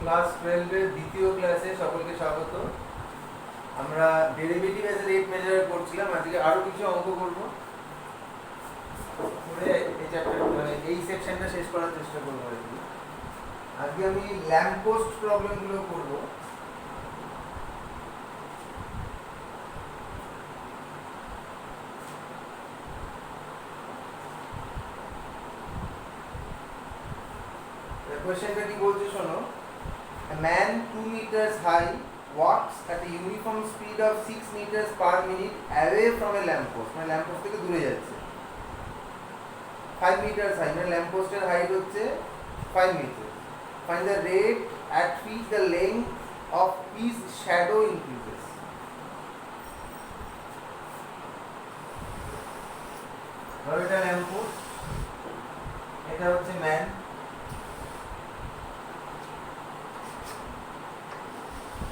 Class 12 এর দ্বিতীয় ক্লাসে সকলকে স্বাগত। আমরা ডেরিভেটিভ এজ রেট মেজার করছিলাম। আজকে আরো কিছু অঙ্ক করব, করে এই চ্যাপ্টার মানে এই সেকশনটা শেষ করার চেষ্টা করব আর কি। আজকে আমি ল্যাম্প পোস্ট প্রবলেমগুলো করব। কোশ্চেনটা কি বলছে শোনো। A man 2 meters high walks at a uniform speed of 6 meters per minute away from a lamp post. মানে ল্যাম্প পোস্ট থেকে দূরে যাচ্ছে। 5 meters high মানে ল্যাম্প পোস্টের হাইট হচ্ছে 5 metre. Find the rate at which the length of his shadow increases. ধরো এটা lamp post, এটা হচ্ছে man.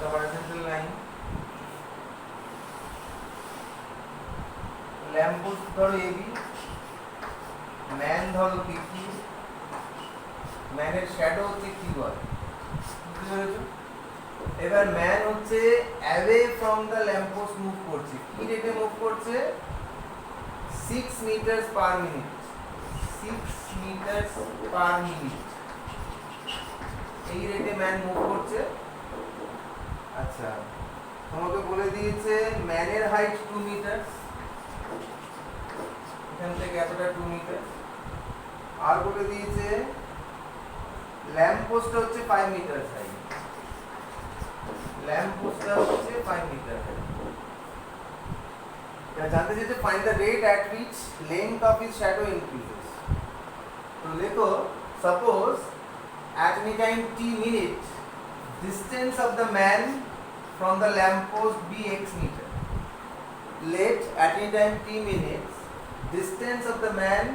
The horizontal line, lamp post ধরো AB, ম্যান ধরো PQ, ম্যানের শ্যাডো হচ্ছে QR। বুঝতে পেরেছো? এবার ম্যান হচ্ছে away from the lamp post move করছে। কি রেটে মুভ করছে? 6 metre per minute. 6 metre per minute এই রেটে ম্যান মুভ করছে। আচ্ছা, তোমাকে বলে দিয়েছে ম্যানের হাইট 2 মিটার, এখান থেকে এতটা 2 মিটার। আর বলে দিয়েছে ল্যাম্প পোস্টটা হচ্ছে 5 মিটার হাই। ল্যাম্প পোস্টটা হচ্ছে 5 মিটার হাই। এটা জানতে চাইছে find the rate at which length of his shadow increases. তো লেখো suppose at any time t minute distance of the man from the lamp post be x meter. Let at any time t minutes distance of the man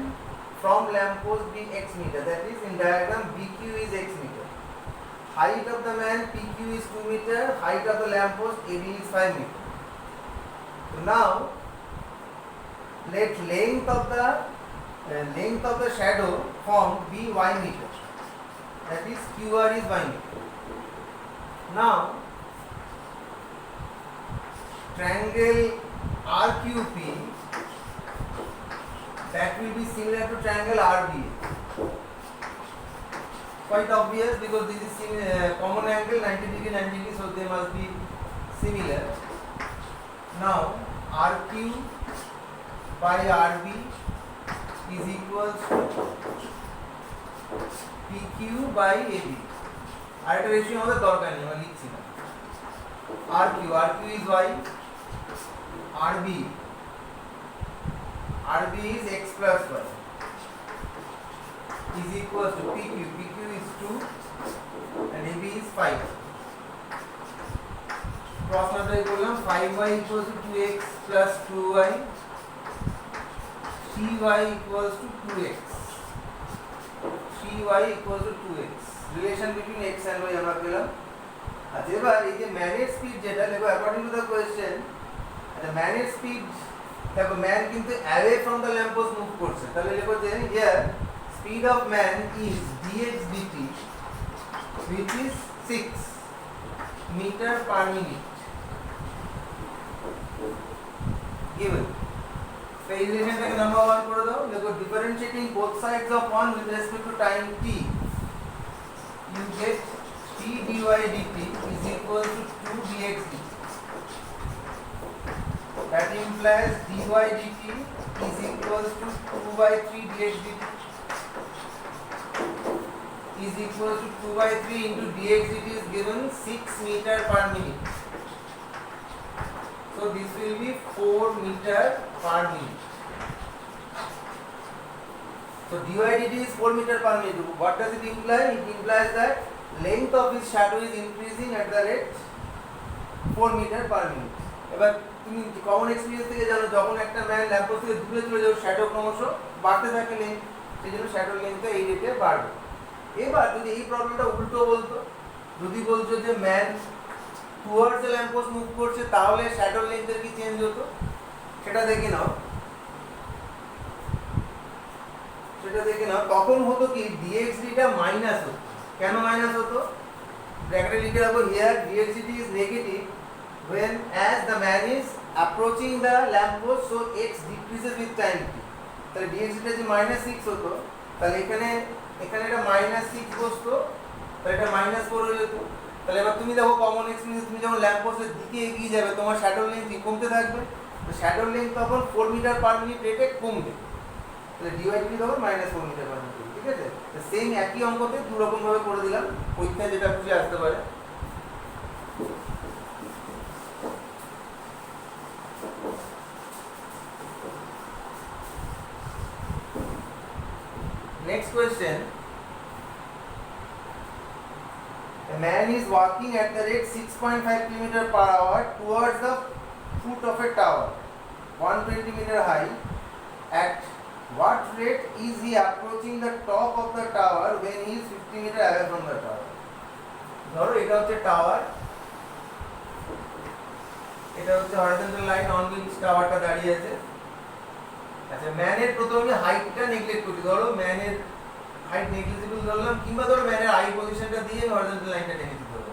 from lamp post be x meter. That is, in diagram BQ is x meter. Height of the man PQ is 2 meter. Height of the lamp post AB is 5 meter. So now let length of the shadow formed be y meter. That is, QR is y meter. Now triangle RQP, that will be similar to triangle RBA. Quite obvious because this is common angle 90 degree 90 degree, so they must be similar. Now RQ by RB is equals to PQ by AB. আর একটা ratio আমাদের দরকার নেই, আমরা লিখছি না। RQ is y, RB is x plus y is equals to PQ is 2 and AB is 5. Cross multiply করলাম, 5y equals to 2x plus 2y, 3y equals to 2x, 3y equals to 2x. Relation between x and y আমরা পেলাম। আচ্ছা, এবার এই যে ম্যানের speed যেটা লেখো অ্যাকর্ডিং টু দ্য কোয়েশ্চেন, আচ্ছা ম্যানের স্পিড দেখো, ম্যান কিন্তু away from the lamp post move করছে। তাহলে লেখো যে here speed of man is dx dt which is 6 meter per minute given. So এই রিলেশনটাকে নাম্বার 1 করে দাও। লেখো differentiating both sides of 1 with respect to time t, you get t dy dt is equal to 2 dx dt. That implies dy dt is equals to 2 by 3 dx dt is equals to 2 by 3 into dx dt is given 6 meter per minute. So this will be 4 meter per minute. So dy dt is 4 meter per minute. What does it imply? It implies that length of his shadow is increasing at the rate 4 meter per minute. এবার তুমি common experience থেকে জানো, যখন একটা man lamp post থেকে দূরে চলে যাবে শ্যাডো ক্রমশ বাড়তে থাকে লেন্থ, সেই জন্য শ্যাডো লেন্থটা এই রেটে বাড়বে। এবার যদি এই প্রবলেমটা উল্টো বলতো, যদি বলছো যে man towards the lamp post move করছে, তাহলে শ্যাডো লেন্থের কি চেঞ্জ হতো সেটা দেখে নাও। তখন হতো কি dx dt মাইনাস হতো। কেন মাইনাস হতো? ব্র্যাকেটে লিখে রাখবো here dxdt is negative when as the man is approaching the lamp post, so x decreases with time t. তাহলে dxdt যে -6 হতো, তাহলে এখানে এটা -6 বসতো, তাহলে এটা -4 হয়ে যেত। তাহলে এবার তুমি দেখো কমন x নিয়ে তুমি যখন ল্যাম্প পোস্টের দিকে এগিয়ে যাবে তোমার শ্যাডো লেন্থ কমতে থাকবে, তো শ্যাডো লেন্থ তখন 4 মিটার পার মিনিট রেটে কমবে, তাহলে dy/dt তখন -4 মিটার পার মিনিট। ঠিক আছে, তো সেম একই অঙ্কতে দু রকম ভাবে করে দিলাম, পরীক্ষায় যেটা খুঁজে আসতে পারে। Next question. A man is walking at the rate 6.5 km per hour towards the foot of a tower, 120 meter high. At what rate is he approaching the top of the tower when he is 50 meter away from the tower? ধরো এটা হচ্ছে tower, এটা হচ্ছে horizontal line on which টাওয়ারটা দাঁড়িয়ে আছে। আচ্ছা, ম্যানের প্রথমে হাইটটা নেগলেক্ট করি, ধরো ম্যানের হাইট নেগলিজিবল ধরলাম, কিংবা ধরো ম্যানের আই পজিশনটা দিয়ে হরিজন্টাল লাইনটা টেনে দিতে হবে।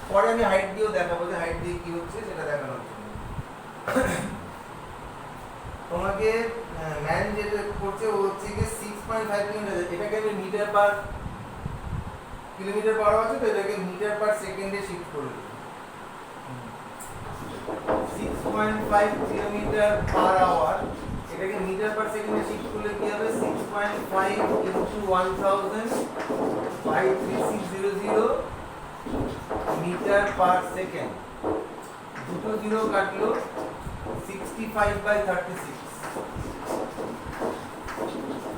পরে আমি হাইট দিয়েও দেখাবো যে হাইট দিয়ে কি হচ্ছে সেটা দেখানোর জন্য। তোমাকে ম্যান যেটা করছে ও হচ্ছে কি 6.5 কিলোমিটার, এটাকে আমি metre per kilometre per hour আছে, তো এটাকে মিটার পার সেকেন্ডে শিফট করে দিই। 6.5 কিলোমিটার পার আওয়ার, এটাকে মিটার পার সেকেন্ডে শিফট করলে কি হবে? 6.5 into 1000 by 3600 metre per second. দুটো জিরো কাটলো, 65 বাই 36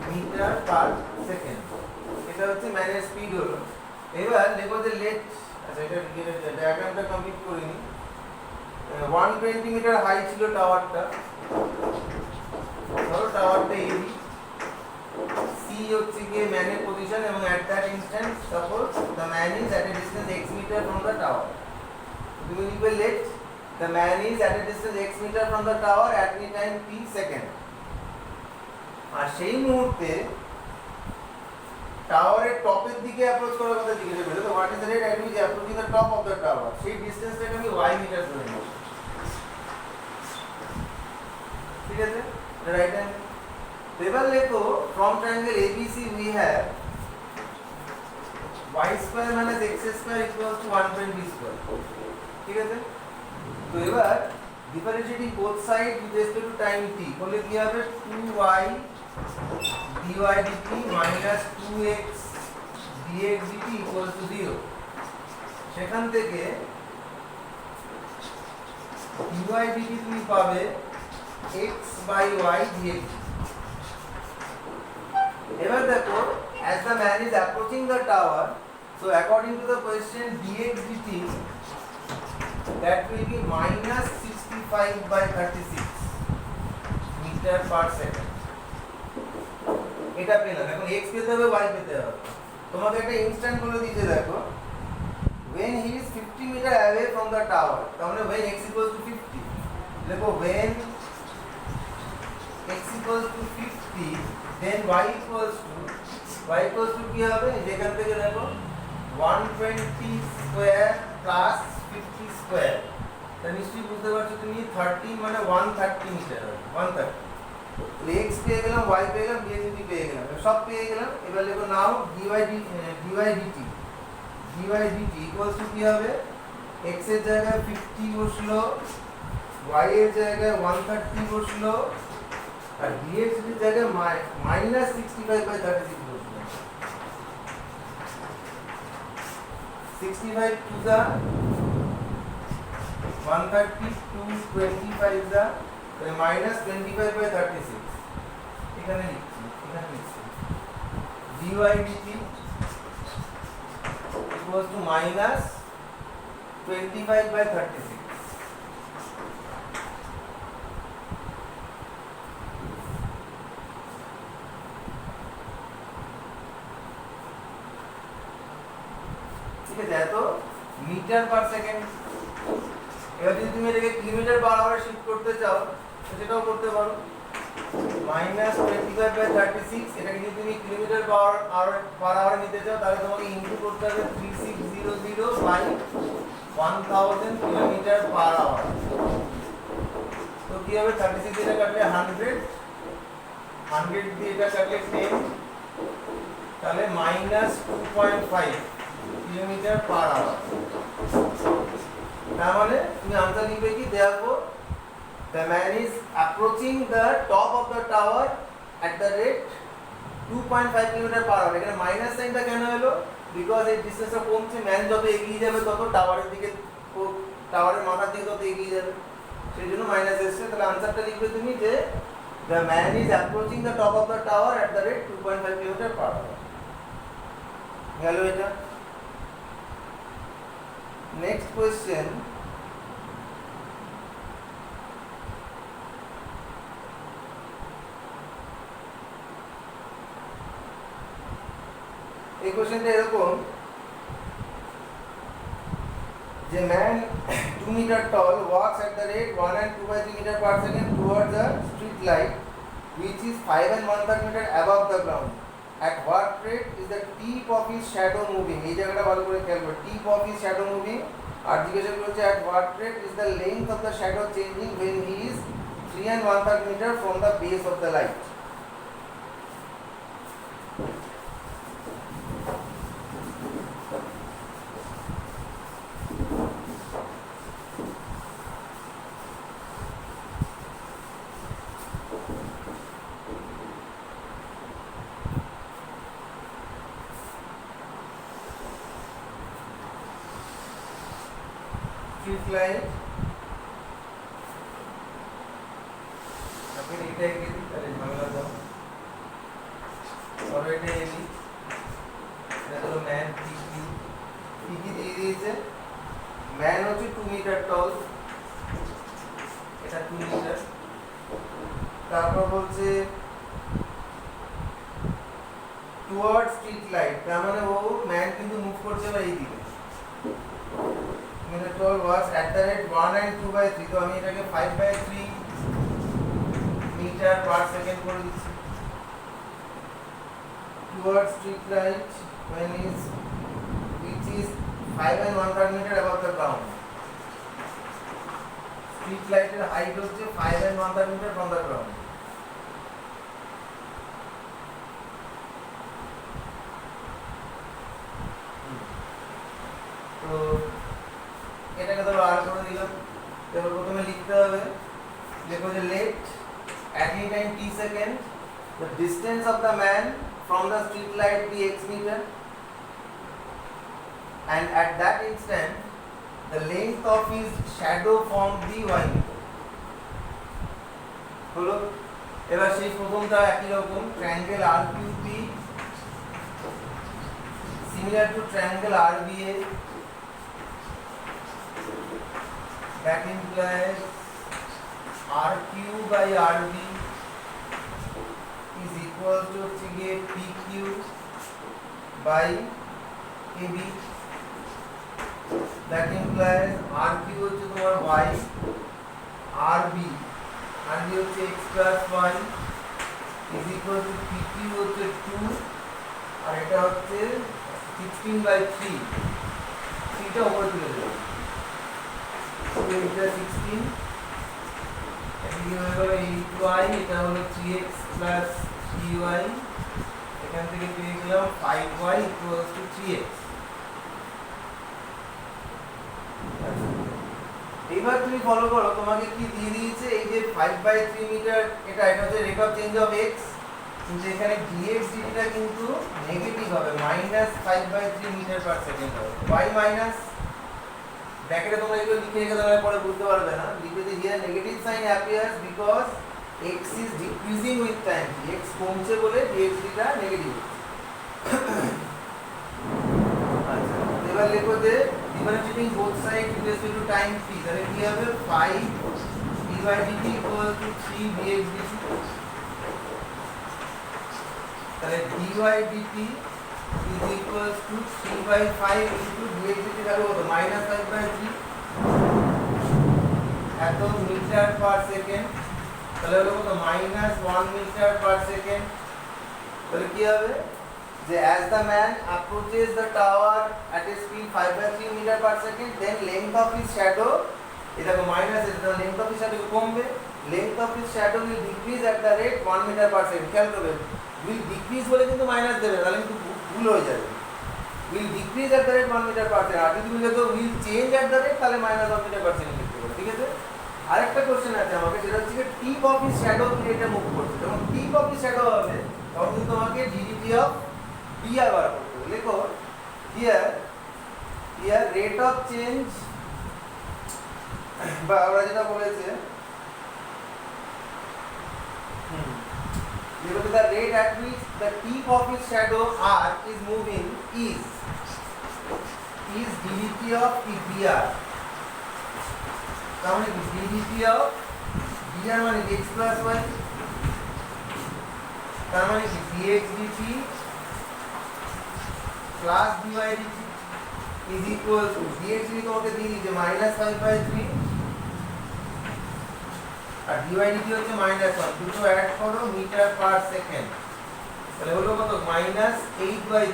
মিটার পার সেকেন্ড। এটা হচ্ছে ম্যানের স্পিড হলো। এবার লেখো যে লেট, আচ্ছা এটা ডায়াগ্রামটা কমপ্লিট করিনি। 120 মিটার হাই ছিল টাওয়ারটা, ধরো টাওয়ারটা এবি, সি হচ্ছে গিয়ে ম্যানের পজিশন, এবং at that instant suppose the man is at a distance x metre from the tower. তুমি লিখবে let the man is at a distance x metre from the tower at any time t second. আর সেই মুহূর্তে টাওয়ারের টপের দিকে approach করার কথা জিজ্ঞেস করবে, তো what is the rate at which approaching the top of the tower, সেই ডিসটেন্সটাকে আমি y মিটার ধরে নেব। ঠিক আছে, রাইট হ্যান্ড। এবার লেখো from triangle ABC we have y square minus x square equals to 120 square. ঠিক আছে, তো এবার differentiating both side with respect to time t করলে কি হবে? 2y dy dt minus 2x dx dt equals to 0। সেখান থেকে dy dt তুমি পাবে x by y dx। এবার দেখো as the man is approaching the tower, so according to the question dx dt that will be minus 65 by 36 meter per second। এটা পেলাম, এখন x পেতে হবে y পেতে হবে। তোমাকে একটা ইনস্ট্যান্ট বলে দিয়েছে, দেখো when he is 50 meter away from the tower, তাহলে when x equals to 50 লেখো when x equals to 50 then y equals to কি হবে? যেখান থেকে দেখো 120 স্কয়ার প্লাস 50 স্কয়ার, তা নিশ্চয়ই বুঝতে পারছো তুমি 30 মানে 130 মিটার হবে, 130। x পেয়ে গেলাম, y পেয়ে গেলাম, dx dt পেয়ে গেলাম, সব পেয়ে গেলাম। এবার লেখো নাও dy dt ইকুয়ালস টু কি হবে? x এর জায়গায় 50 বসলো, y এর জায়গায় 130 বসলো, আর dx এর জায়গায় মাইনাস 65 বাই 36 বসলো। 65 to the 130 to 25 the minus 25 by 36 এখানে লিখছি dy dt equals to minus 25 by 36। ঠিক আছে, এত মিটার পার সেকেন্ড। এবার যদি তুমি এটাকে কিলোমিটার পার আওয়ারে শিফট করতে চাও সেটাও করতে পারো, মাইনাস 25 বাই 36। এটাকে যদি তুমি কিলোমিটার পার আওয়ারে নিতে চাও তাহলে তোমাকে ইনটু করতে হবে 360 0 by 1000 কিলোমিটার পার আওয়ার। তো কি হবে 36 দিয়ে কাটলে 100, 100 দিয়ে এটা কাটলে 10, তাহলে -2.5 কিলোমিটার পার আওয়ার। তার মানে তুমি আনসার লিখবে কি, therefore the man is approaching the top of the tower at the rate 2.5 kilometre per hour. এখানে মাইনাস সাইনটা কেন হলো? বিকজ এই ডিসটেন্সটা কমছে, ম্যান যত এগিয়ে যাবে তত টাওয়ারের দিকে, টাওয়ারের মাথার দিকে তত এগিয়ে যাবে, সেই জন্য মাইনাস এসছে। তাহলে আনসারটা লিখবে তুমি যে the man is approaching the top of the tower at the rate 2.5 kilometre per hour. গেল এটা। নেক্সট কোয়েশ্চেন, এই কোশ্চেনটা এরকম যে man 2 metre tall walks at the rate 1 and 2/3 meter per second towards a street light which is 5 and 1/3 meter above the ground. At what rate is the tip of his shadow moving? এই জায়গাটা ভালো করে খেয়াল করো, tip of his shadow moving। আর জিজ্ঞাসা করছে at what rate is the length of the shadow changing when he is 3 and 1/3 meter from the base of the light? Street light, আপনি এটা এঁকে দিই, তাহলে ঝামেলা দাও। আর এটা এলি, এটা হলো ম্যান টিকি, টিকি দিয়ে দিয়েছে। ম্যান হচ্ছে 2 মিটার টল, এটা 2 মিটার। তারপর বলছে টুয়ার্ড স্ট্রিট লাইট, তার মানে ও ম্যান কিন্তু মুভ করছে বা এই দিকে। Told was at the rate 1 and 2/3, তো আমি এটাকে 5/3 মিটার পার সেকেন্ড করে দিচ্ছি। Towards street light when is which is 5 and 1/3 meter above the ground. Street light এর হাইট হচ্ছে 5 and 1/3 meter from the ground. তো এটাকে ধরো আর করে দিলাম। এবার প্রথমে লিখতে হবে, দেখো যে let at any time t second the distance of the man from the street light be x meter and at that instant the length of his shadow form be y meter. হলো। এবার সেই প্রথমটা একই রকম, triangle RQP similar to triangle RBA, that implies RQ by RB is equal to PQ by AB. That implies RQ হচ্ছে তোমার y, RB হচ্ছে x plus y is equal to PQ হচ্ছে 2 আর এটা হচ্ছে 16/3, 3টা উপরে তুলে দেবো। এটা 16, এদিকে হয়ে গেল 8y, এটা হলো 3x plus 3y, এখান থেকে পেয়ে গেলাম 5y equals to 3x। এবার তুমি ফলো করো, তোমাকে কি দিয়ে দিয়েছে, এই যে 5/3 মিটার, এটা হচ্ছে rate of change of x, কিন্তু এখানে dx dt টা কিন্তু নেগেটিভ হবে, -5/3 মিটার পার সেকেন্ড হবে। y মাইনাস, ব্র্যাকেটে তোমরা এগুলো লিখে রেখে দাও, পরে বুঝতে পারবে না। লিখবে যে here negative sign appears because x is decreasing with time, x কমছে বলে dx dt টা নেগেটিভ। আচ্ছা, এবার লিখো যে differentiating both side with respect to time t, তাহলে কি হবে 5 dy/dt ইকুয়াল টু 3 dx/dt। তাহলে dy/dt is equals to 3/5 into dx/dt value কত, -5/3 এত মিটার পার সেকেন্ড, তাহলে হলো কত, -1 মিটার পার সেকেন্ড। তাহলে কি হবে যে as the man approaches the tower at a speed 5/3 meter per second. Then length of his shadow, এটা তো মাইনাস, এটা length of his shadow কমবে, length of his shadow will decrease at the rate 1 meter per second. খেয়াল করবেন, will decrease বলে কিন্তু minus দেবে, তাহলে কিন্তু ভুল হয়ে যাবে। will decrease at the rate 1 meter per second, আর যদি বলে তো will change at the rate, তাহলে -1 meter per second লিখতে পারো, ঠিক আছে। আরেকটা কোশ্চেন আছে আমাকে, সেটা হচ্ছে টিপ অফ হিজ শ্যাডো ক্রিয়েটে মুভ করছে, যখন টিপ অফ হিজ শ্যাডো হবে তখন কিন্তু তোমাকে ডিডিটি অফ ডিআর বার করতে হবে। লেখো হিয়ার রেট অফ চেঞ্জ, বা আমরা যেটা বলেছে the rate at which the tip of his shadow arc is moving is ddt of dr, তার মানে কি ddt of dr মানে x plus y, তার মানে কি dx dt plus dy dt is equal to dx dt তোমাকে দিয়ে দিয়েছে -5/3 আর dy dt হচ্ছে -1, দুটো অ্যাড করো মিটার পার সেকেন্ড, তাহলে হলো কত -8/3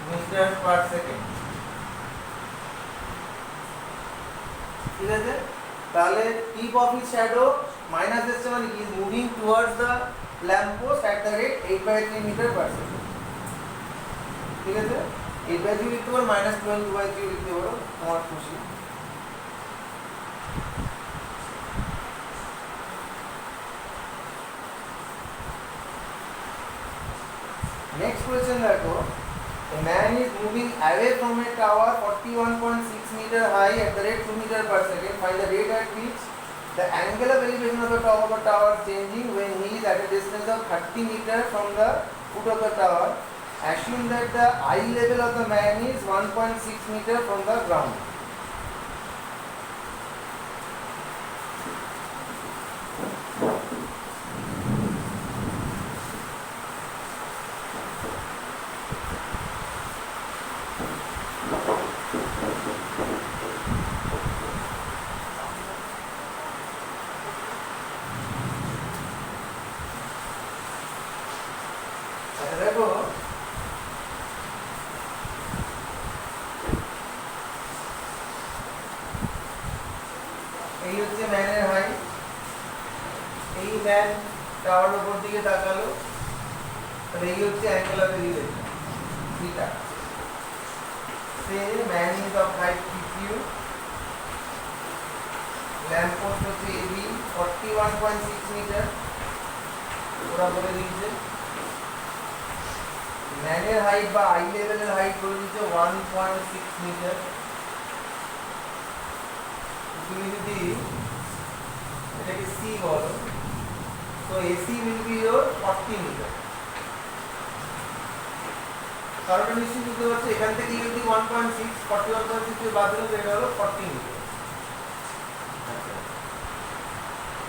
মিটার পার সেকেন্ড, ঠিক আছে। তাহলে tip of his shadow minus এসছে মানে কি moving towards the lamp post at the rate 8/3 metre per second, ঠিক আছে। 8/3 লিখতে পারো, -22/3 লিখতে পারো, তোমার খুশি। Next question দেখো, a man is moving away from a tower 41.6 meter high at the rate 2 meter per second. Find the rate at which the angle of elevation of the top of the tower changing when he is at a distance of 30 meter from the foot of the tower. Assume that the eye level of the man is 1.6 meter from the ground. দেখো এই হচ্ছে ম্যানের height, এই man tower উপর দিকে তাকালো, তাহলে এই হচ্ছে angle of elevation theta. Say man is of height PQ, lamp post হচ্ছে AB 41.6 মিটার, ওরা বলে দিয়েছে। ম্যানের হাইট বা আই লেভেলের হাইট বলে দিচ্ছে 1.6 মিটার। তুমি যদি এটাকে সি বলো, তো AC will be your 40 metre. কারণটা নিশ্চয়ই বুঝতে পারছো, এখান থেকে যদি 1.6 41.6 বাদ দিলে এটা হলো 40 মিটার।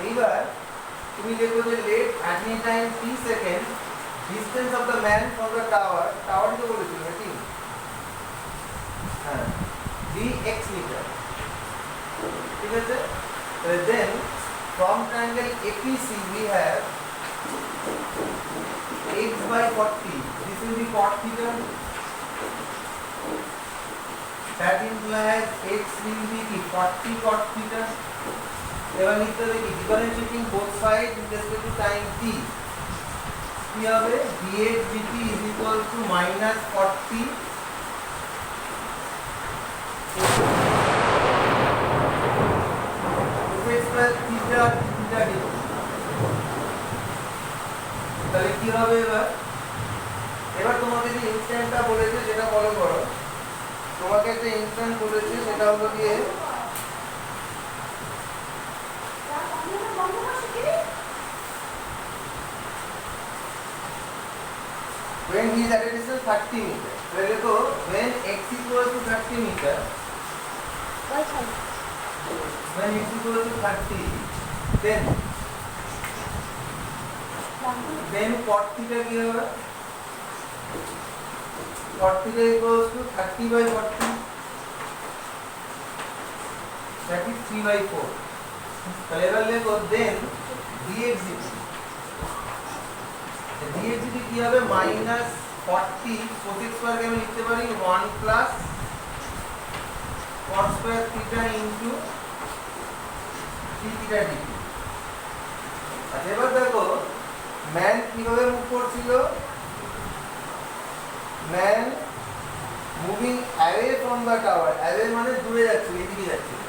এইবার তুমি দেখো যে let at any time t second distance of the man from the tower, tower তো বলেছিল নাকি, হ্যাঁ, dx মিটার, ঠিক আছে। then from triangle APC we have x by 40, this will be cot theta, that implies x will be 40 cot theta। এবার লিখতে হবে কি differentiating both side with respect to time t, কি হবে dx dt is equal to -40 square theta theta d। তাহলে কি হবে এবার তোমাকে যে ইনস্ট্যান্টটা বলেছে সেটা ফলো করো। তোমাকে একটা ইনস্ট্যান্ট বলেছে, সেটা হলো গিয়ে when he is at a distance 30 meter, তাহলে দেখো when x equal to 30 meter, when x equal to 30, then cot theta কি হবে, cot theta equals to 30 by 40, that is 3/4। তাহলে এবার লেখো then dx dt, dx dt কি হবে 40 cosec square কে আমি লিখতে পারি 1 plus cos square theta into d theta dt। আচ্ছা এবার দেখো ম্যান কিভাবে মুভ করছিল, man moving away from the tower, away মানে দূরে যাচ্ছিল, এদিকে যাচ্ছিল,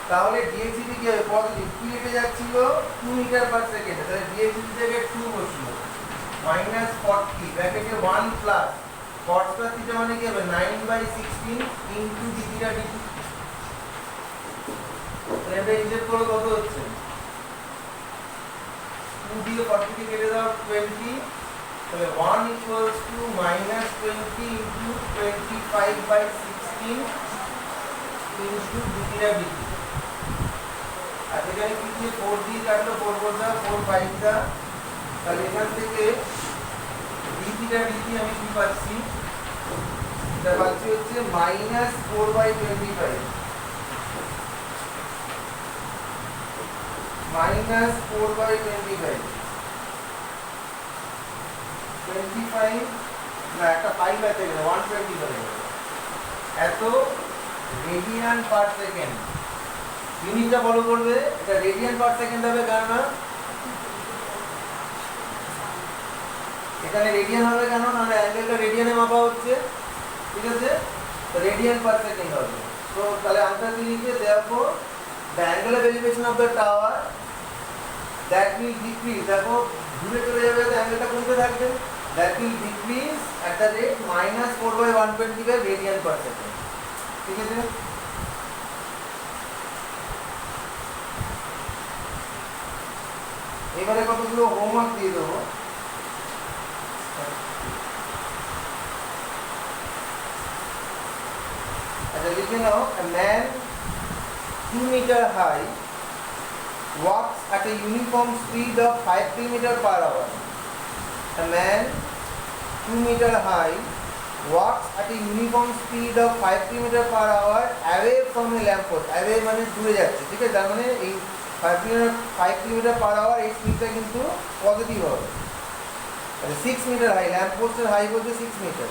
তাহলে dxdt কি হবে পজিটিভ, কি রেটে যাচ্ছিল 2 মিটার পার সেকেন্ড, তাহলে dxdt থেকে 2 বসলো মাইনাস 40 ব্র্যাকেটে 1 প্লাস cos স্কয়ার থিটা মানে কি হবে 9/16 ইনটু d থিটা dt। তাহলে এটা হিসাব করলে কত হচ্ছে, 2 দিয়ে 40 কে কেটে দাও 20, তাহলে 1 equals to minus 20 into 25/16 into d theta dt। আর এখানে কি দিয়ে 4 দিয়ে কাটলো, 4 4 দা 4 5 দা, তাহলে এখান থেকে d থিটা dt আমি কি পাচ্ছি, এটা পাচ্ছি হচ্ছে মাইনাস 4/25 মাইনাস 4/25 25 না একটা 5 আছে এখানে 125 এত রেডিয়ান পার সেকেন্ড। ইউনিটটা ফলো করবে, এটা রেডিয়ান পার সেকেন্ড হবে, কারণ এখানে রেডিয়ান হবে, কেন না অ্যাঙ্গেলটা রেডিয়ানে মাপা হচ্ছে, ঠিক আছে, তো রেডিয়ান পার সেকেন্ড হবে। তো তাহলে আনসার কি লিখবে, therefore the angle of elevation of the tower that will decrease, দেখো দূরে চলে যাবে তো অ্যাঙ্গেলটা কমতে থাকবে, that will decrease at the rate minus 4/125 radian per second, ঠিক আছে। এবারে কতগুলো হোমওয়ার্ক দিয়ে দেবো। আচ্ছা লিখে নাও, a man 2 meter high walks at a uniform speed of 5 kilometers per hour. A man 2 meter high walks at a uniform speed of 5 kilometers per hour away from a lamppost. Away মানে দূরে যাচ্ছে, ঠিক আছে, তার মানে এই 5 kilometers per hour এই স্পিডটা কিন্তু পজিটিভ হবে। 6 মিটার হাই, ল্যাম্প পোস্টের হাই বলতে 6 metre.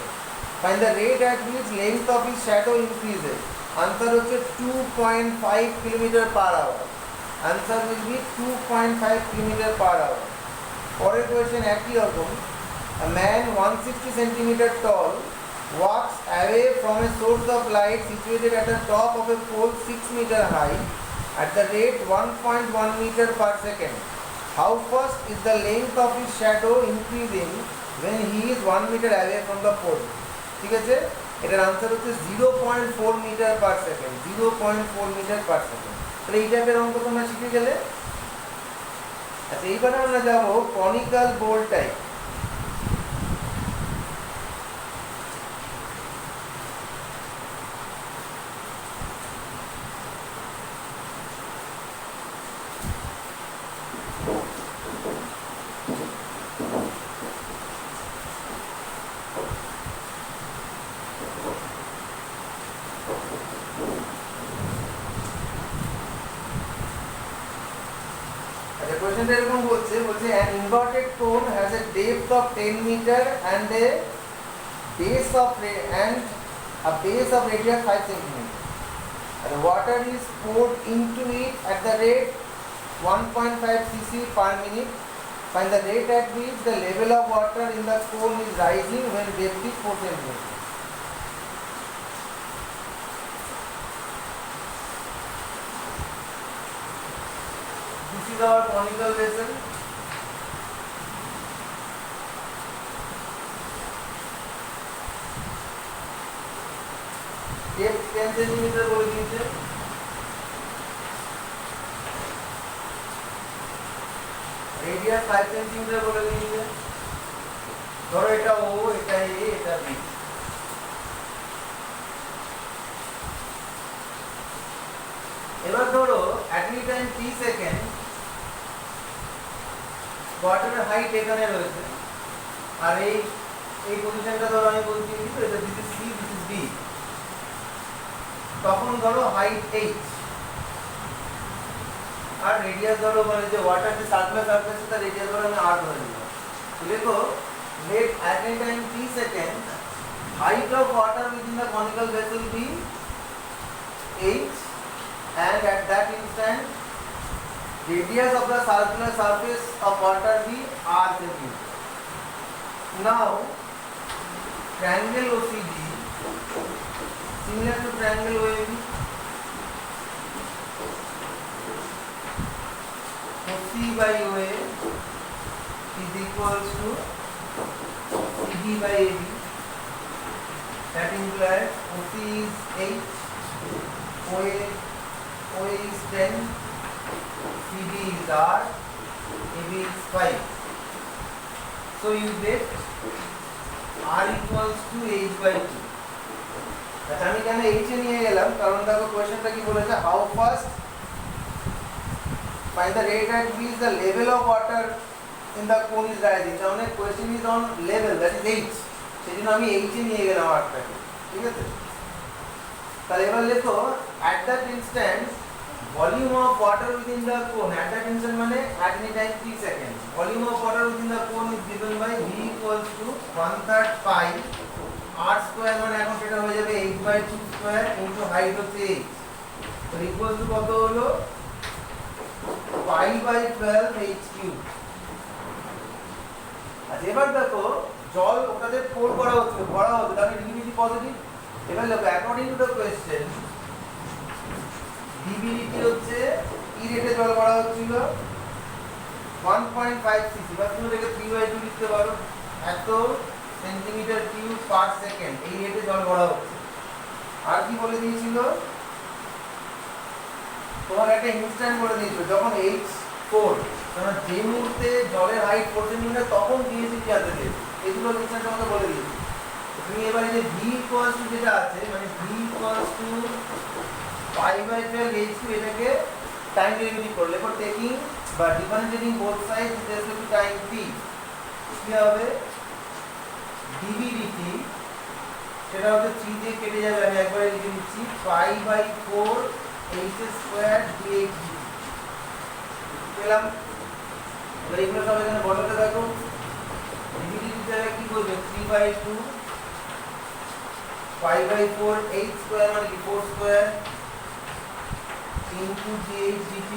Find the rate at which length of his shadow increases. Answer হচ্ছে 2.5 kilometre per hour. Answer will be 2.5 kilometre per hour. পরের কোয়েশ্চেন একই রকম। A man 160 centimeter tall walks away from a source of light situated at the top of a pole 6 meter high at the rate 1.1 meter per second. How fast is the length of his shadow increasing when he is 1 meter away from the pole? ঠিক আছে, এটার answer হচ্ছে 0.4 metre per second, 0.4 metre per second. তাহলে এই টাইপের অঙ্ক তোমরা শিখে গেলে। আচ্ছা এইবারে আমরা যাবো কনিক্যাল বোল্ট টাইপ। কোশ্চেনটা এরকম বলছে an inverted cone has a depth of 10 meter and a base of radius 5 cm. The water is poured into it at the rate 1.5 cc per minute. Find the rate at which the level of water in the cone is rising when depth is 4 cm. This is our conical vessel. Depth 10 cm বলে দিয়েছে। Radius 5 cm বলে দিয়েছে। ধরো এটা O, এটা A, এটা B। এবার ধরো at any time t second ওয়াটারের হাইট এখানে রয়েছে, আর এই পজিশনটা ধরো আমি বলছি এটা this is C, this is D. তখন ধরো হাইট h আর রেডিয়াস ধরো মানে যে ওয়াটার যে সার্কুলার সারফেস তার রেডিয়াস ধরো আমি r ধরে নিলাম। দেখো let at any time t seconds height of water within the conical vessel be h, and at that instant radius of the circular surface of water be r centimeter. Now triangle OCD similar to triangle OAB, OC by OA is equals to CD by AB. That implies OC is 8, OA is 10, CD is R, AB is 5. So you get R equals to H by 2. আচ্ছা আমি কেন H এ নিয়ে গেলাম কারণ দেখো কোশ্চেনটা কি বলেছে, how fast find the rate at which the level of water in the cone is rising. তার মানে question is on level, that is H. সেজন্য আমি H এ নিয়ে গেলাম আরটাকে, ঠিক আছে। তাহলে এবার লেখো at that instant volume of water within the cone, at that instant মানে at any time 3 seconds, volume of water within the cone is given by V equals to 1/3 pi r square, মানে এখন সেটা হয়ে যাবে h by 2 square into height হচ্ছে h, তো equal to কত হলো pi by 12 h cube। আচ্ছা এবার দেখো জল ওটাতে পোর করা হচ্ছে, ভরা হচ্ছে, তাহলে ডিভিডিটি পজিটিভ। এবার দেখো অ্যাকর্ডিং টু দ্য কোশ্চেন ডিভিডিটি হচ্ছে কি রেটে জল ভরা হচ্ছিল 1.5 cc, বা তুমি এটাকে 3/2 লিখতে পারো, এত সেন্টিমিটার কিউব পার সেকেন্ড এই রেটে জল ভরা হচ্ছে। আর কি বলে দিয়েছিল তোমার একটা ইনস্ট্যান্ট বলে দিয়েছিল যখন h4, কারণ যে মুহূর্তে জলের হাইট 4 সেন্টিমিটার তখন ডিএসিটি আছে দিয়েছে, এগুলো ইনস্ট্যান্ট তোমাকে বলে দিয়েছে। তুমি এবারে যে v ইকুয়ালস টু যেটা আছে মানে v equals to pi by 12 h cube, এটাকে টাইম ডেরিভেটিভ করলে ফর টেকিং বা differentiating both sides with respect to time t কি হবে dvdt, সেটা হচ্ছে 3 দিয়ে কেটে যাবে, আমি একবারে লিখে দিচ্ছি pi by 4 h square dh পেলাম। এবার এগুলো সব এখানে বসাতে থাকো, dvdt দ্বারা কি করবে 3/2 pi by 4 h square মানে কি 4 square into dh dt,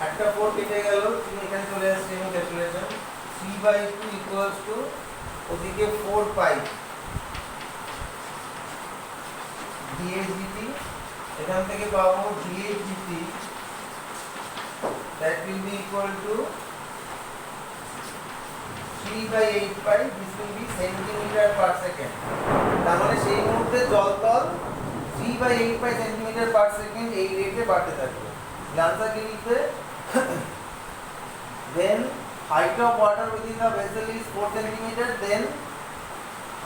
একটা 4 কেটে গেল, তুমি এখানে চলে আসছে এর ক্যালকুলেশন 3/2 equals to ওদিকে 4 pi dh dt, এখান থেকে পাবো dh dt that will be equal to 3/8 pi, this will be centimeter per second। তার মানে সেই মুহূর্তে জলতল 3/8 pi centimeter per second এই রেটে বাড়তে থাকবে। আনসার কি লিখবে then height of water within the vessel is 4 centimeter, then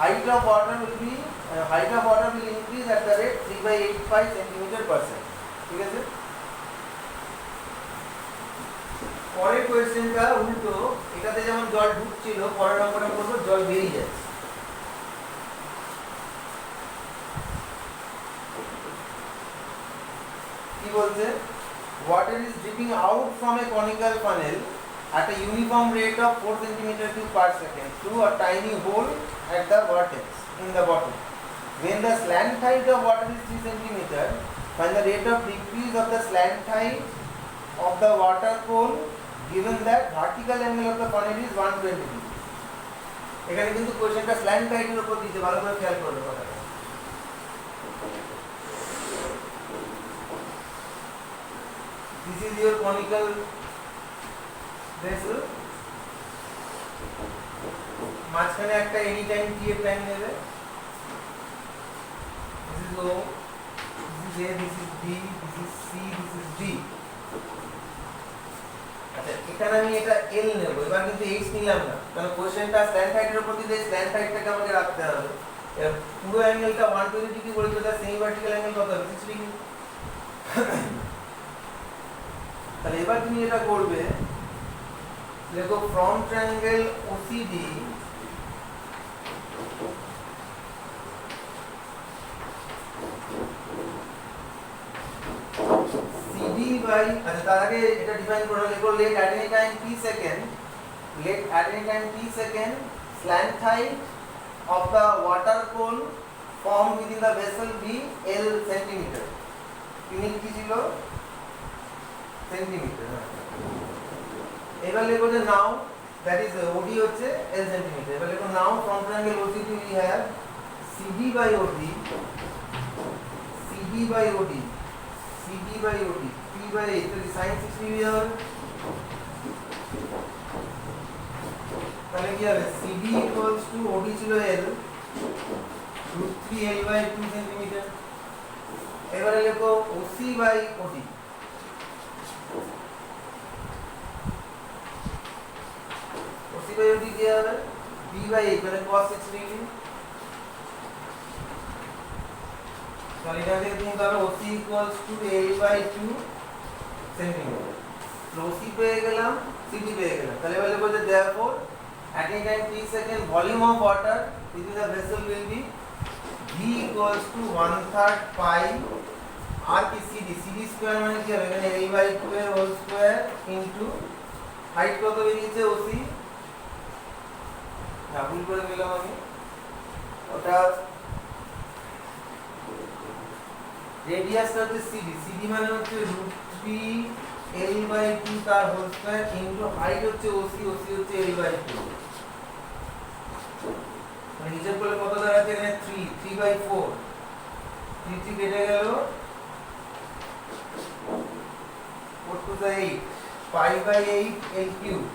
height of water will increase at the rate 3/8 pi centimeter per second, ঠিক আছে। পরের কোশ্চেনটা উল্টো, এটাতে যেমন জল ঢুকছিল পরের নম্বরটা করব জল বেরিয়ে যাচ্ছে। কি বলছে water is dripping out from a conical funnel at a uniform rate of 4 centimeter cube per second through a tiny hole at the vertex in the bottom. When the slant height of water is 3 centimeter, find the rate of decrease of the slant height of the water cone given that vertical angle of the funnel is 120 degree. এখানে কিন্তু কোশ্চেনটা slant হাইটের উপর দিয়েছে, ভালো করে খেয়াল করবে কথাটা। This is your conical vessel, মাঝখানে একটা এনি টাইম t এর টাইম নেবে, this is O, this is A, this is B, this is C, this is D। আচ্ছা এখানে আমি এটা L নেব, এবার কিন্তু H নিলাম না কারণ কোশ্চেনটা স্ল্যান্ট হাইটের উপর দিয়ে স্ল্যান্ট হাইটটাকে আমাকে রাখতে হবে। পুরো অ্যাঙ্গেলটা 120 ডিগ্রি বলে তো তার সেমি ভার্টিক্যাল অ্যাঙ্গেল কত হবে 6 ডিগ্রি। তাহলে এবার তুমি এটা করবে, দেখো from triangle OCD CD by, আচ্ছা তার আগে এটা ডিফাইন করে লেখো let at any time t second let at any time t second slant height of the water cone formed within the vessel be L centimeter. Unit কি ছিল? Centimetre. এবার লিখো যে নাও that is OD হচ্ছে L centimeter. এবার লিখো নাও from triangle OCD we have CD by OD, CD by OD, CD by OD, P by 8, so sin 60 here. তাহলে কি হবে? CD equals to OD ছিল L √3 L by 2 centimeter. এবারে লিখো OC by OD. OC by OD কি হবে? B by 8 মানে cos 6 degree. তাহলে এটা থেকে তুমি পাবে OC equals to L by 2 centimeter. তো OC পেয়ে গেলাম, CD পেয়ে গেলাম। তাহলে এবার লিখো যে therefore at any time t second volume of water within the vessel will be V equals to 1/3 pi r কি CD, CD স্কয়ার মানে কি হবে? এখানে L by 2 এর হোল স্কয়ার ইনটু হাইট কত বেরিয়েছে OC, না ভুল করে দিলাম আমি, ওটা রেডিয়াসটা হচ্ছে CD, CD মানে হচ্ছে √3 L by 2 তার হোল স্কয়ার ইনটু হাইট হচ্ছে OC, OC হচ্ছে L by 2। মানে হিসাব করলে কত দাঁড়াচ্ছে এখানে 3 by 4, 3 কেটে গেল 4 to the 8, pi by 8 L cube।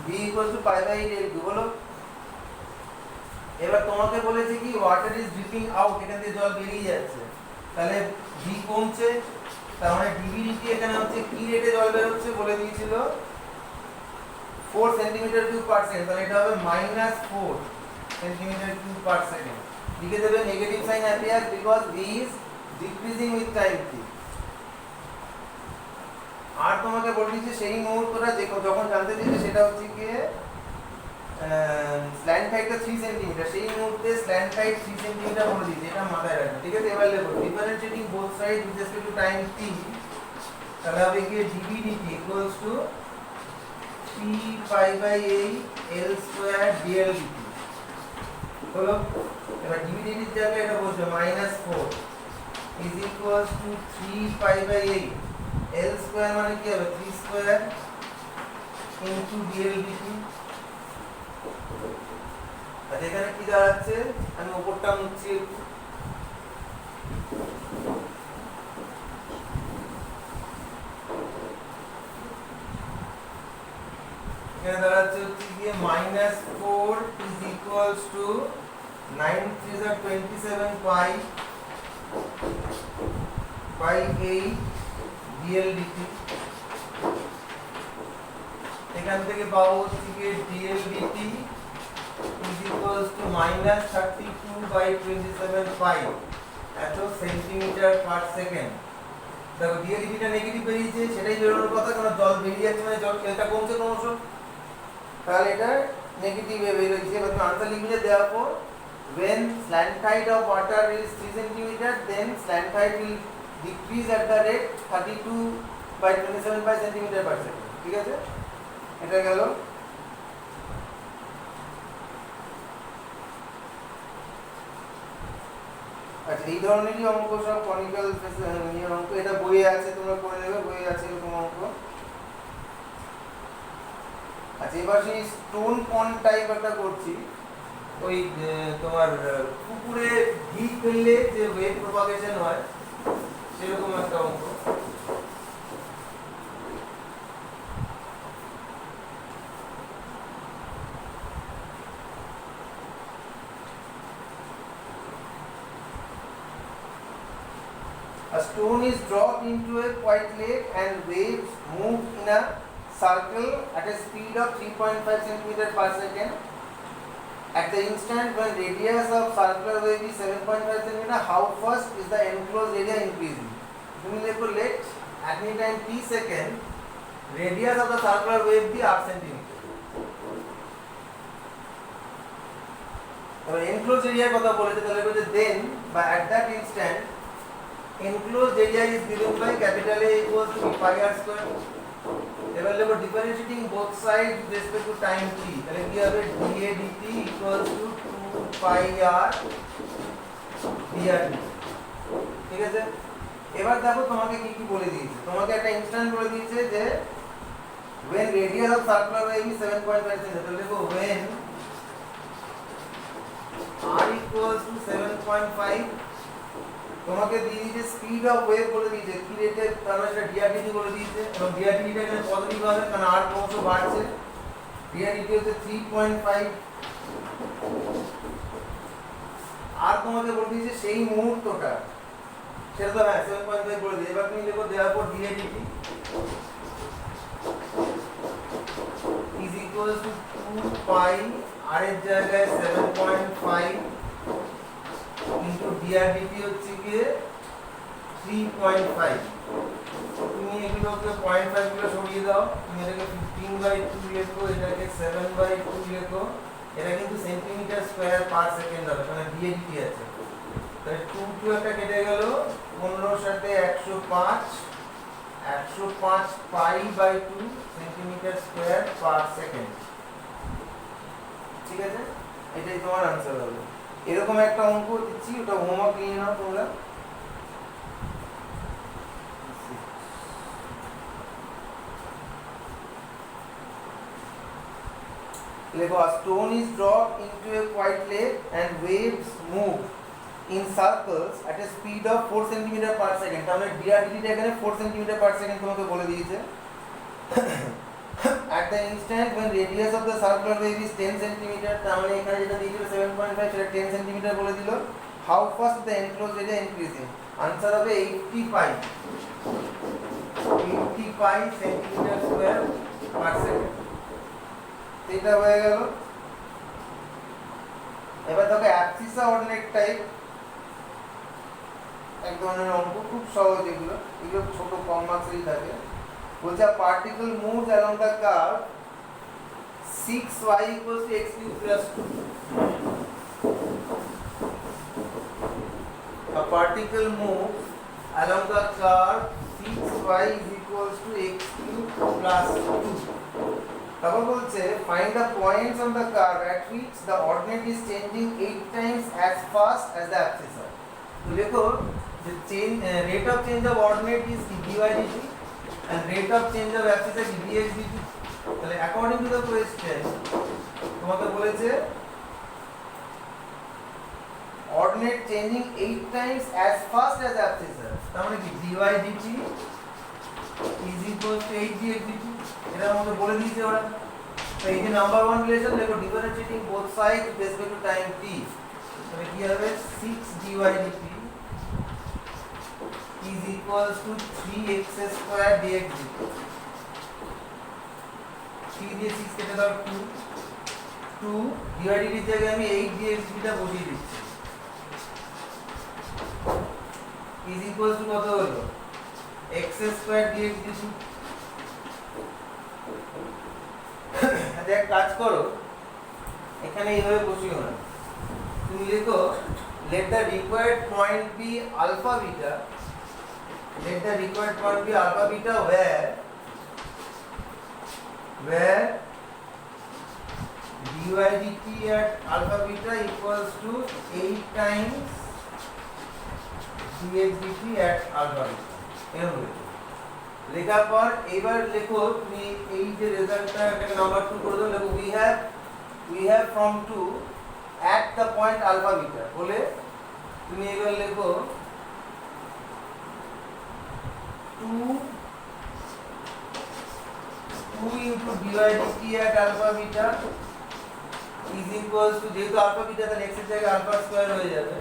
V equals to pi by 8 L cube হলো। এবার তোমাকে বলেছে কি ওয়াটার ইজ ড্রিপিং আউট, এখান থেকে জল বেরিয়ে যাচ্ছে, তাহলে V কমছে, তার মানে ডিভিডিটি এখানে হচ্ছে কি রেটে জল বের হচ্ছে বলে দিয়েছিল 4 সেন্টিমিটার কিউব পার সেকেন্ড, তাহলে এটা হবে -4 সেন্টিমিটার কিউব পার সেকেন্ড। লিখে দেবে negative sign appear because V is decreasing with time t। আর তোমাকে বলে দিয়েছে সেই মুহূর্তটা যখন জানতে চেয়েছে সেটা হচ্ছে কি স্ল্যান্ট হাইটটা 3 সেন্টিমিটার, সেই মুহূর্তে স্ল্যান্ট হাইট 3 সেন্টিমিটার বলে দিয়েছে, এটা মাথায় রাখবে, ঠিক আছে? এবার লিখো differentiating both side with respect to time t, তাহলে হবে কি dvdt equals to 3 pi by 8 L square dl dt হলো। এবার dvdt এর জায়গায় এটা বসবে -4 is equals to 3 pi by 8 L square মানে কি হবে 3 স্কয়ার into dl dt। আর এখানে কি দাঁড়াচ্ছে, আমি উপরটা মুছছি, এখানে দাঁড়াচ্ছে হচ্ছে গিয়ে -4 is equals to 9 3 are 27 pi by 8 dl dt। এখান থেকে পাবো হচ্ছে গিয়ে dl dt is equals to -32 by 27 pi এত সেন্টিমিটার পার সেকেন্ড। দেখো dl dt টা নেগেটিভ বেরিয়েছে, সেটাই বেরোনোর কথা, কারণ জল বেরিয়ে যাচ্ছে মানে জল এটা কমছে ক্রমশ, তাহলে এটা নেগেটিভ এ বেরিয়েছে। এবার তুমি আনসার লিখবে therefore when slant height of water is 3 cm then slant height will decrease at the rate 32 by 27 by centimeter per second, ঠিক আছে? এটা গেল। আচ্ছা এই ধরনেরই অঙ্ক সব কনিক্যাল নিয়র অঙ্ক, এটা বইয়ে আছে, তোমরা করে নেবে, বইয়ে আছে এরকম অঙ্ক। আচ্ছা এবার সেই স্টোন পন্ড টাইপ একটা করছি, ওই তোমার পুকুরে ডিপ ফেললে যে ওয়েভ প্রপাগেশন হয় সেরকম একটা অঙ্ক। A stone is dropped into a quiet lake and waves move in a circle at a speed of 3.5 cm per second. At the instant when radius of circular wave is 7.5 cm, how fast is the enclosed area increasing? তুমি লিখো let at any time t second radius of the circular wave be 8 cm. এবার enclosed area কথা বলেছে, তাহলে বলছে then by at that instant enclosed area is given by capital A equals to pi r square. এবার লিখো differentiating both side with respect to time t, তাহলে কি হবে dA dt equals to 2 pi r dr dt। ঠিক আছে, এবার দেখো তোমাকে কি কি বলে দিয়েছে। তোমাকে একটা ইনস্ট্যান্ট বলে দিয়েছে যে when radius of circular wave is 7.5 cm, তাহলে লিখো when r equals to 7.5, তোমাকে দিয়ে দিয়েছে স্পিড অফ ওয়েভ বলে দিয়েছে, কি রেটে তাহলে সেটা dr/dt বলে দিয়েছে, এবং dr/dt টা এখানে পজিটিভ হবে কারণ r ক্রমশ বাড়ছে। dr/dt হচ্ছে 3.5। আর তোমাকে বলে দিয়েছে সেই মুহূর্তটা, সেটা তো হ্যাঁ 7.5 বলে দিয়েছে। এবার তুমি লিখো দেওয়ার পর dr/dt is equals to 2 pi r এর জায়গায় 7.5 into dr/dt হচ্ছে কি 3.5। তুমি এগুলোকে 0.5 গুলো সরিয়ে দাও, তুমি এটাকে 15/2 লেখো, এটাকে 7/2 লেখো। এটা কিন্তু সেন্টিমিটার স্কয়ার পার সেকেন্ড হবে কারণ ddt আছে। তাহলে 2 একটা কেটে গেল, 15 সাথে 105 pi/2 সেন্টিমিটার স্কয়ার পার সেকেন্ড। ঠিক আছে, এটাই তোমার आंसर হবে। এরকম একটা অঙ্ক দিচ্ছি, ওটা হোমওয়ার্ক নিয়ে নাও তোমরা। লেখো a stone is dropped into a quiet lake and waves move in circles at a speed of 4 cm per second। তাহলে dr/dt টা এখানে 4 cm per second তোমাকে বলে দিয়েছে। at the instant when radius of the circular wave is 10 cm, তাহলে এখানে যেটা দিয়েছিল 7.5 সেটা 10 cm বলে দিল। how fast the enclosed area increasing, answer হবে 80 pi centimetre square per second. এটা হয়ে গেল। এবার দেখো অ্যাবসিসা অর্ডিনেট টাইপ এক ধরনের অঙ্ক, খুব সহজ এগুলো ছোট কম মার্কসেরই থাকে। বলছে particle moves along the curve 6y equals to x cube plus 2। A particle moves along the curve 6y is equals to x cube plus 2। তারপর বলছে find the points on the curve at which the ordinate is changing 8 times as fast as the abscissa। তো দেখো the rate of change of ordinate is dy/dt and rate of change of abscissa is dx/dt। তাহলে according to the question তোমাকে বলেছে ordinate changing 8 times as fast as abscissa, তার মানে কি dy/dt is equals to 8 dx/dt। এটা আমাকে বলে দিয়েছে ওরা। তো এই যে নাম্বার 1 রিলেশন দেখো differentiating both side with respect to time t, তাহলে কি হবে 6 dy/dt is equals to 3x square dx/dt। 3 দিয়ে 6 কেটে দাও 2 dy/dt এর জায়গায় আমি 8 dx/dt টা বসিয়ে দিচ্ছি। is equals to কত হলো x square dx/dt। আচ্ছা এক কাজ করো, এখানে এইভাবে বসিও না, তুমি লিখো let the required point be alpha beta, let the required point be alpha beta where dy/dt at alpha beta equals to 8 times dx/dt at alpha beta। এরকম লেখার পর এবার লেখো তুমি এই যে রেজাল্টটা এটাকে নাম্বার 2 করে দাও। লেখো we have from 2 at the point alpha beta বলে তুমি এবার লেখো 2 into dy/dt at alpha beta is equals to, যেহেতু alpha beta তাহলে x এর জায়গায় alpha স্কয়ার হয়ে যাবে,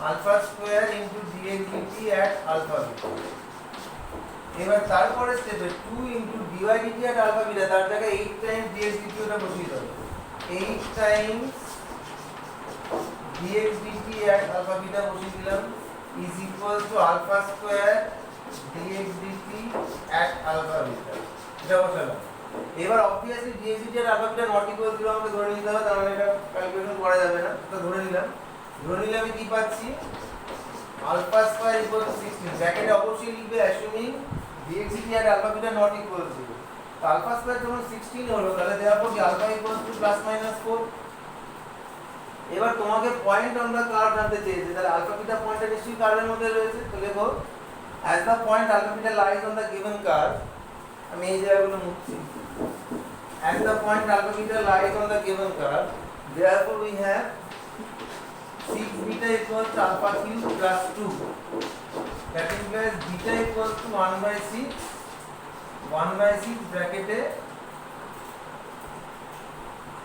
alpha square into dx/dt at alpha beta। এবার তারপরে স্টেপে 2 into dy/dt at alpha beta তার জায়গায় 8 times dx/dt ওটা বসিয়ে দাও। 8 times dx/dt at alpha beta বসিয়ে দিলাম is equal to alpha square dx/dt at alpha beta। এটা বসালাম। এবার obviously dx/dt at alpha beta not equal to 0 আমাকে ধরে নিতে হবে, তার মানে এটা ক্যালকুলেশন করা যাবে না, তো ধরে নিলাম। আমি কি পাচ্ছি alpha square equals to 16 ব্র্যাকেটে অবশ্যই লিখবে অ্যাসিউমিং dxdt at alpha beta not equal to 0 তো alpha square যখন 16 হলো তাহলে therefore কি alpha equals to plus minus 4 এবার তোমাকে পয়েন্ট অন দা কার্ভ জানতে চেয়েছে তাহলে alpha beta পয়েন্টটা নিশ্চয়ই কার্ভের মধ্যে রয়েছে তো লেখো as the point alpha beta lies on the given curve আমি এই জায়গাগুলো মুছছি as the point alpha beta lies on the given curve therefore we have 6 beta equals to alpha cube plus 2 that implies beta equals to 1 by 6 bracket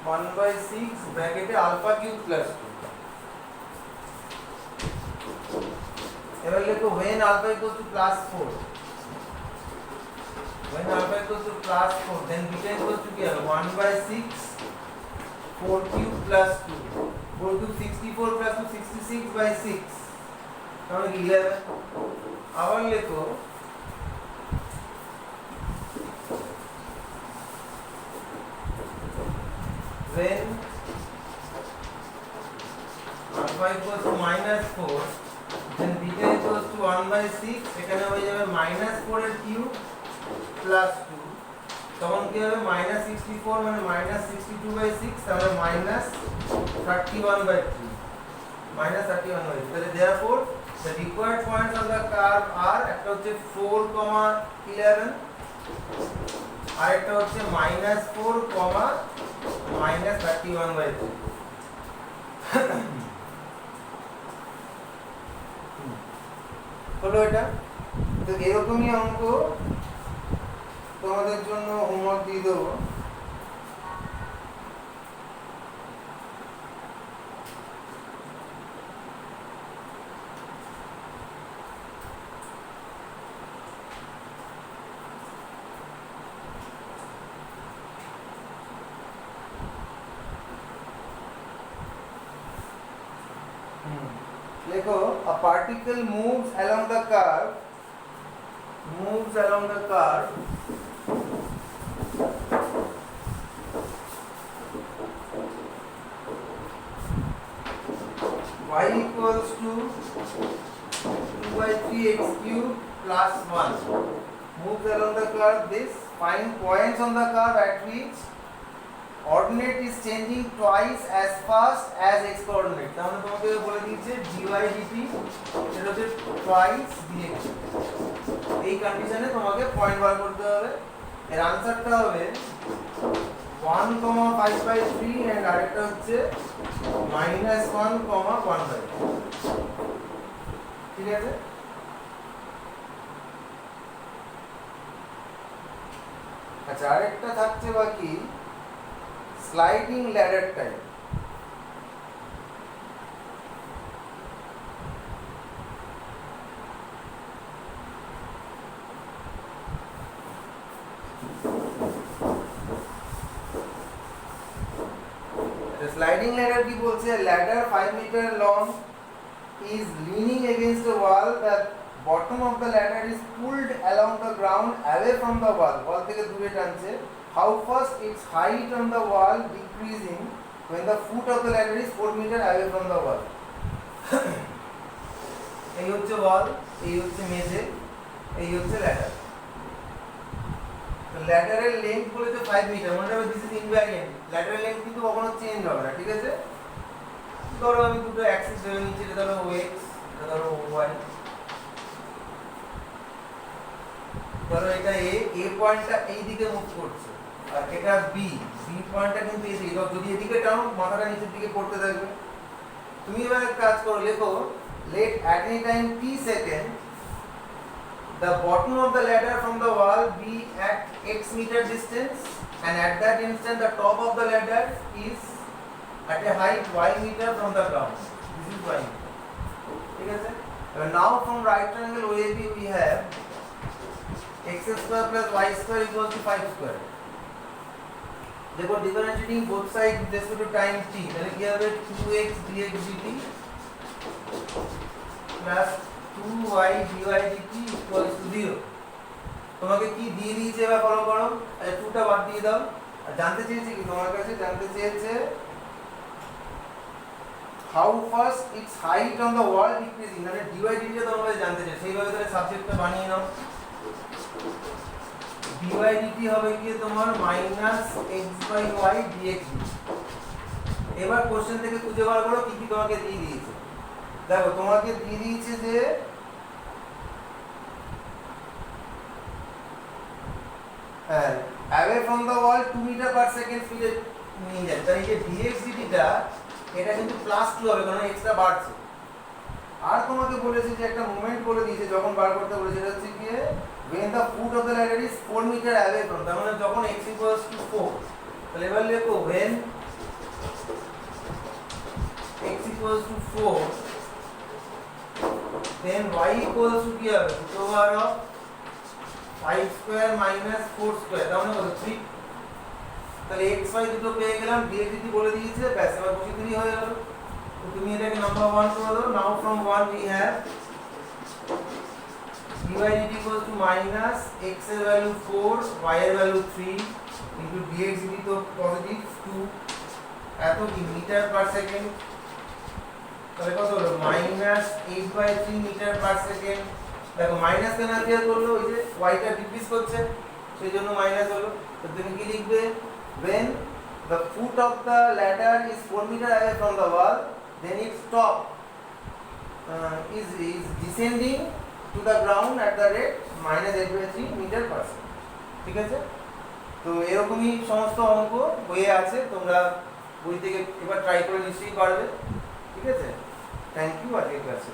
1 by 6 bracket alpha cube plus 2 এবার লেখো when alpha equals to plus 4 when alpha equals to plus 4 then beta equals to 1 by 6 4 cube plus 2 4 cube 64 plus 2 66 by 6 তাহলে 11 আবার লেখো when alpha equals to minus 4 then beta equals to 1 by 6 এখানে হয়ে যাবে minus 4 এর cube plus 2 তখন কি হবে minus 64 মানে minus 62 by 6 তাহলে minus 31 by 3 minus 31 by 3 তাহলে therefore the required points on the curve are একটা হচ্ছে 4, 11 আর একটা হচ্ছে minus 4, minus 31 by 3 হলো এটা তো এরকমই অঙ্ক তোমাদের জন্য হোমওয়ার্ক দিয়ে দেবো লেখো a particle moves along the curve y equals to 2 by 3x cube plus 1 moves along the curve this find points on the curve at which ordinate is changing twice as fast as x coordinate তাহলে তোমাকে বলে দিয়েছে dy dt এটা হচ্ছে twice dx এই কন্ডিশনে তোমাকে point বার করতে হবে এর आंसरটা হবে 1, 5 by 3 এন্ড আরেকটা হচ্ছে -1, 1 by 3 ঠিক আছে আচ্ছা আরেকটা থাকছে বাকি sliding ladder type the sliding ladder কি বলছে ladder 5 meter long is leaning against a wall the bottom of the ladder is pulled along the ground away from the wall থেকে দূরে টানছে how fast its height on the wall decreasing when the foot of the ladder is 4 meter away from the wall এই হচ্ছে wall এই হচ্ছে মেঝে এই হচ্ছে ladder তো ladder এর length বলেছে 5 মিটার মনে রাখবে this is invariant ladder এর length কিন্তু কখনো চেঞ্জ হবে না ঠিক আছে ধরো আমি দুটো অ্যাক্সিস ধরে নিচ্ছি এটা ধরো x এটা ধরো y ধরো এটা a পয়েন্টটা এই দিকে মুভ করছে আর এটা বি পয়েন্টটা কিন্তু এদিকে যদি এদিকে টানো মাথাটা নিচের দিকে পড়তে থাকবে তুমি এবার এক কাজ করো লেখো let at any time t second the bottom of the ladder from the wall be at x meter distance and at that instant the top of the ladder is at a height y meter from the ground this is y ঠিক আছে now from right triangle OAB we have x square plus y square equals to 5 square देखो differentiating both sides with respect to time t তাহলে কি হবে 2x dx dt plus 2y dy dt equals to 0 তোমাকে কি দিয়ে দিয়েছে এবার follow করো এই 2 টা বাদ দিয়ে দাও আর জানতে চেয়েছে কি তোমার কাছে জানতে চেয়েছে how fast it's height on the wall decreasing, মানে ডিওয়াই ডিটি তোমরা জানতে চাই, সেইভাবে তাহলে সাবজেক্টটা বানিয়ে নাও। ডিওয়াই ডিটি হবে কি তোমার minus x by y DX. এবার কোশ্চেন থেকে খুঁজে বার করো কি কি তোমাকে দিয়ে দিয়েছে। দেখো তোমাকে দিয়ে দিয়েছে যে away from the wall 2 metre per second স্পিডে নিয়ে যায়, তাই এই যে dx dt এটা কিন্তু +2 হবে কারণ এক্সট্রা বাড়ছে। আর তোমাকে বলেছে যে একটা মোমেন্ট বলে দিয়েছে যখন বার করতে বলেছে, এটা হচ্ছে কি when the foot of the ladder is 4 metre away from, তার মানে যখন x equals to 4, তাহলে এবার লেখো when x equals to 4 then y equals to কি হবে root over of 5 square minus 4 square, তার মানে কত 3। তাহলে x y দুটো পেয়ে গেলাম, dx dt বলে দিয়েছে, ব্যাস এবার বসে দিলেই হয়ে গেল। তো তুমি এটাকে নাম্বার 1 করে দাও। নাও from 1 we have dy dt equals to minus x এর ভ্যালু 4 y এর ভ্যালু 3 into dx dt তো পজিটিভ 2, এত কি মিটার পার সেকেন্ড, তাহলে কত হলো মাইনাস 8/3 মিটার পার সেকেন্ড। দেখো মাইনাস কেন অ্যাপিয়ার করলো, ওই যে ওয়াইটা ডিক্রিজ করছে সেই জন্য মাইনাস হলো। তো তুমি কি লিখবে when the foot of the ladder is 4 meter away from the wall then its top is descending to the ground at the rate minus 8/3 meter per second। ঠিক আছে, তো এরকমই সমস্ত অঙ্ক বইয়ে আছে, তোমরা বই থেকে এবার ট্রাই করে নিশ্চয়ই পারবে। ঠিক আছে, থ্যাংক ইউ। আজকের ক্লাসে